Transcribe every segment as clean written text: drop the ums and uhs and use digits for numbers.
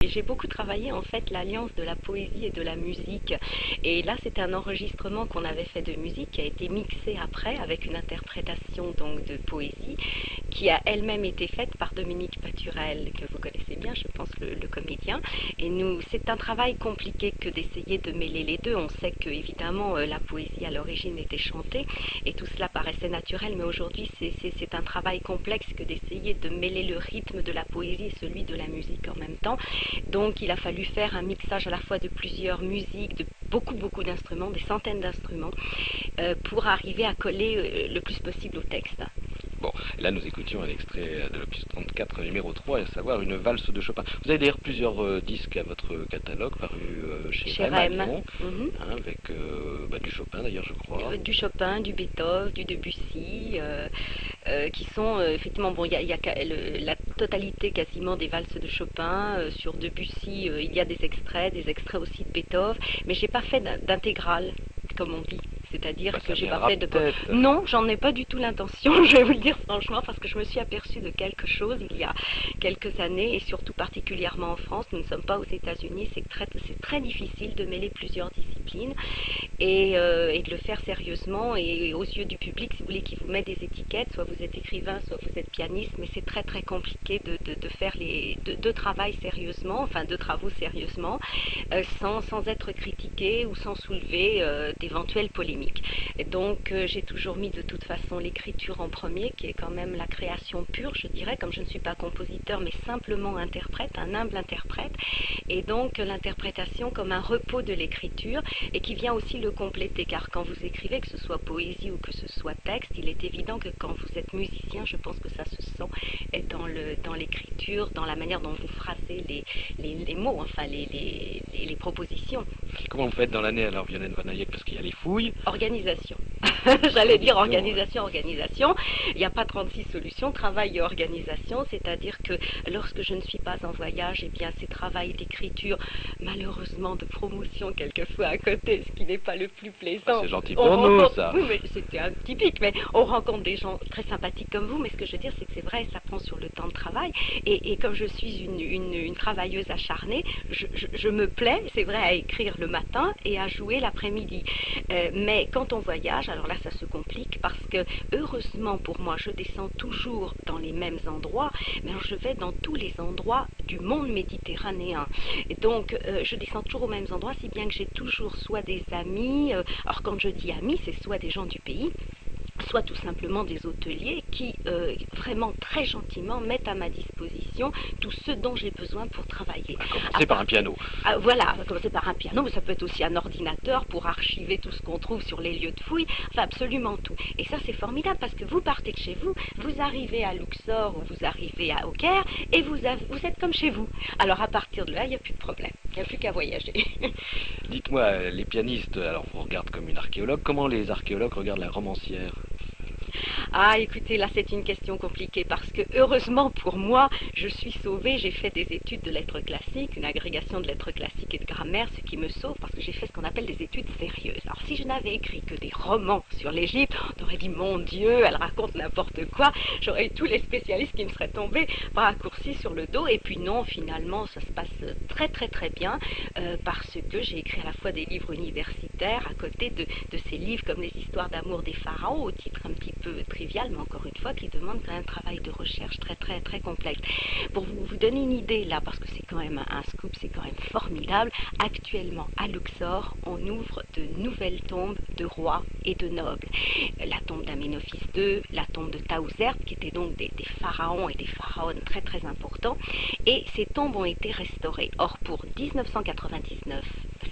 Et j'ai beaucoup travaillé en fait l'alliance de la poésie et de la musique. Et là, c'était un enregistrement qu'on avait fait de musique qui a été mixé après avec une interprétation donc de poésie qui a elle-même été faite par Dominique Paturel, que vous connaissez bien, je pense, le comédien. Et nous, c'est un travail compliqué que d'essayer de mêler les deux. On sait que évidemment la poésie à l'origine était chantée et tout cela paraissait naturel, mais aujourd'hui c'est un travail complexe que d'essayer de mêler le rythme de la poésie et celui de la musique en même temps. Donc il a fallu faire un mixage à la fois de plusieurs musiques, de beaucoup d'instruments, des centaines d'instruments, pour arriver à coller le plus possible au texte. Bon, et là nous écoutions un extrait de l'opus 34 numéro 3, à savoir une valse de Chopin. Vous avez d'ailleurs plusieurs disques à votre catalogue, parus chez REM à Lyon, avec du Chopin d'ailleurs je crois. Du Chopin, du Beethoven, du Debussy, qui sont effectivement, bon, il y a la totalité quasiment des valses de Chopin. Sur Debussy, il y a des extraits aussi de Beethoven, mais j'ai pas fait d'intégrale, comme on dit. C'est-à-dire que j'ai pas fait de... Non, j'en ai pas du tout l'intention, je vais vous le dire franchement, parce que je me suis aperçue de quelque chose il y a quelques années, et surtout particulièrement en France, nous ne sommes pas aux États-Unis, c'est très difficile de mêler plusieurs disciplines et de le faire sérieusement et aux yeux du public, si vous voulez, qui vous met des étiquettes, soit vous êtes écrivain, soit vous êtes pianiste, mais c'est très compliqué de faire deux travail sérieusement, enfin deux travaux sérieusement, sans être critiqué ou sans soulever d'éventuelles polémiques. Et donc j'ai toujours mis de toute façon l'écriture en premier, qui est quand même la création pure, je dirais, comme je ne suis pas compositeur mais simplement interprète, un humble interprète, et donc l'interprétation comme un repos de l'écriture et qui vient aussi le compléter, car quand vous écrivez, que ce soit poésie ou que ce soit texte, il est évident que quand vous êtes musicien, je pense que ça se sent dans l'écriture, dans la manière dont vous phrasez les mots, enfin les propositions. Comment vous faites dans l'année alors, Violaine Van Hayek, parce qu'il y a les fouilles? Organisation. J'allais dire organisation. Il n'y a pas 36 solutions, travail et organisation, c'est-à-dire que lorsque je ne suis pas en voyage, eh bien c'est travail d'écriture, malheureusement de promotion quelquefois à côté, ce qui n'est pas le plus plaisant. C'est gentil pour nous, ça. Oui, mais c'était un typique, mais on rencontre des gens très sympathiques comme vous, mais ce que je veux dire, c'est que c'est vrai, ça prend sur le temps de travail, et comme je suis une travailleuse acharnée, je me plais, c'est vrai, à écrire le matin et à jouer l'après-midi. Mais quand on voyage, alors là ça se complique parce que heureusement pour moi je descends toujours dans les mêmes endroits, mais alors je vais dans tous les endroits du monde méditerranéen. Et donc je descends toujours aux mêmes endroits, si bien que j'ai toujours soit des amis, alors quand je dis amis, c'est soit des gens du pays, soit tout simplement des hôteliers qui vraiment très gentiment mettent à ma disposition tout ce dont j'ai besoin pour travailler. Commencer par un piano. Voilà, commencer par un piano, mais ça peut être aussi un ordinateur pour archiver tout ce qu'on trouve sur les lieux de fouilles, enfin absolument tout. Et ça c'est formidable parce que vous partez de chez vous, vous arrivez à Luxor ou vous arrivez au Caire et vous êtes comme chez vous. Alors à partir de là, il n'y a plus de problème, il n'y a plus qu'à voyager. Dites-moi, les pianistes, alors vous regardez comme une archéologue, comment les archéologues regardent la romancière? Ah, écoutez, là c'est une question compliquée parce que heureusement pour moi, je suis sauvée, j'ai fait des études de lettres classiques, une agrégation de lettres classiques et de grammaire, ce qui me sauve parce que j'ai fait ce qu'on appelle des études sérieuses. Alors si je n'avais écrit que des romans sur l'Égypte, on aurait dit mon Dieu, elle raconte n'importe quoi, j'aurais eu tous les spécialistes qui me seraient tombés par raccourci sur le dos, et puis non, finalement ça se passe très bien parce que j'ai écrit à la fois des livres universitaires à côté de ces livres comme les histoires d'amour des pharaons, au titre un petit peu trivial, mais encore une fois, qui demande quand même un travail de recherche très complexe. Pour vous donner une idée là, parce que c'est quand même un scoop, c'est quand même formidable, actuellement à Luxor, on ouvre de nouvelles tombes de rois et de nobles. La tombe d'Aménophis II, la tombe de Taouzert, qui étaient donc des pharaons et des pharaones très importants, et ces tombes ont été restaurées. Or, pour 1999,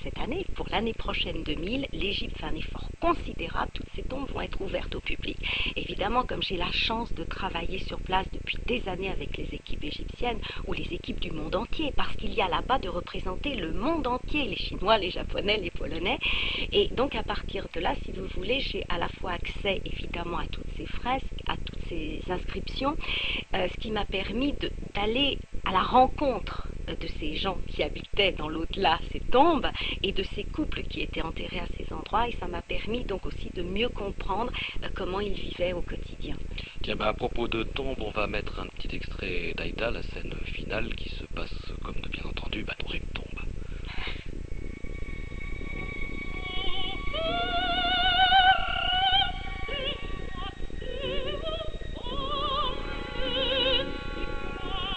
cette année, pour l'année prochaine 2000, l'Égypte fait un effort considérable, toutes ces tombes vont être ouvertes au public. Évidemment, comme j'ai la chance de travailler sur place depuis des années avec les équipes égyptiennes ou les équipes du monde entier, parce qu'il y a là-bas de représenter le monde entier, les Chinois, les Japonais, les Polonais, et donc à partir de là, si vous voulez, j'ai à la fois accès évidemment à toutes ces fresques, à toutes ces inscriptions, ce qui m'a permis d'aller à la rencontre de ces gens qui habitaient dans l'au-delà ces tombes et de ces couples qui étaient enterrés à ces endroits, et ça m'a permis donc aussi de mieux comprendre comment ils vivaient au quotidien. Tiens, à propos de tombes, on va mettre un petit extrait d'Aïda, la scène finale qui se passe, comme de bien entendu,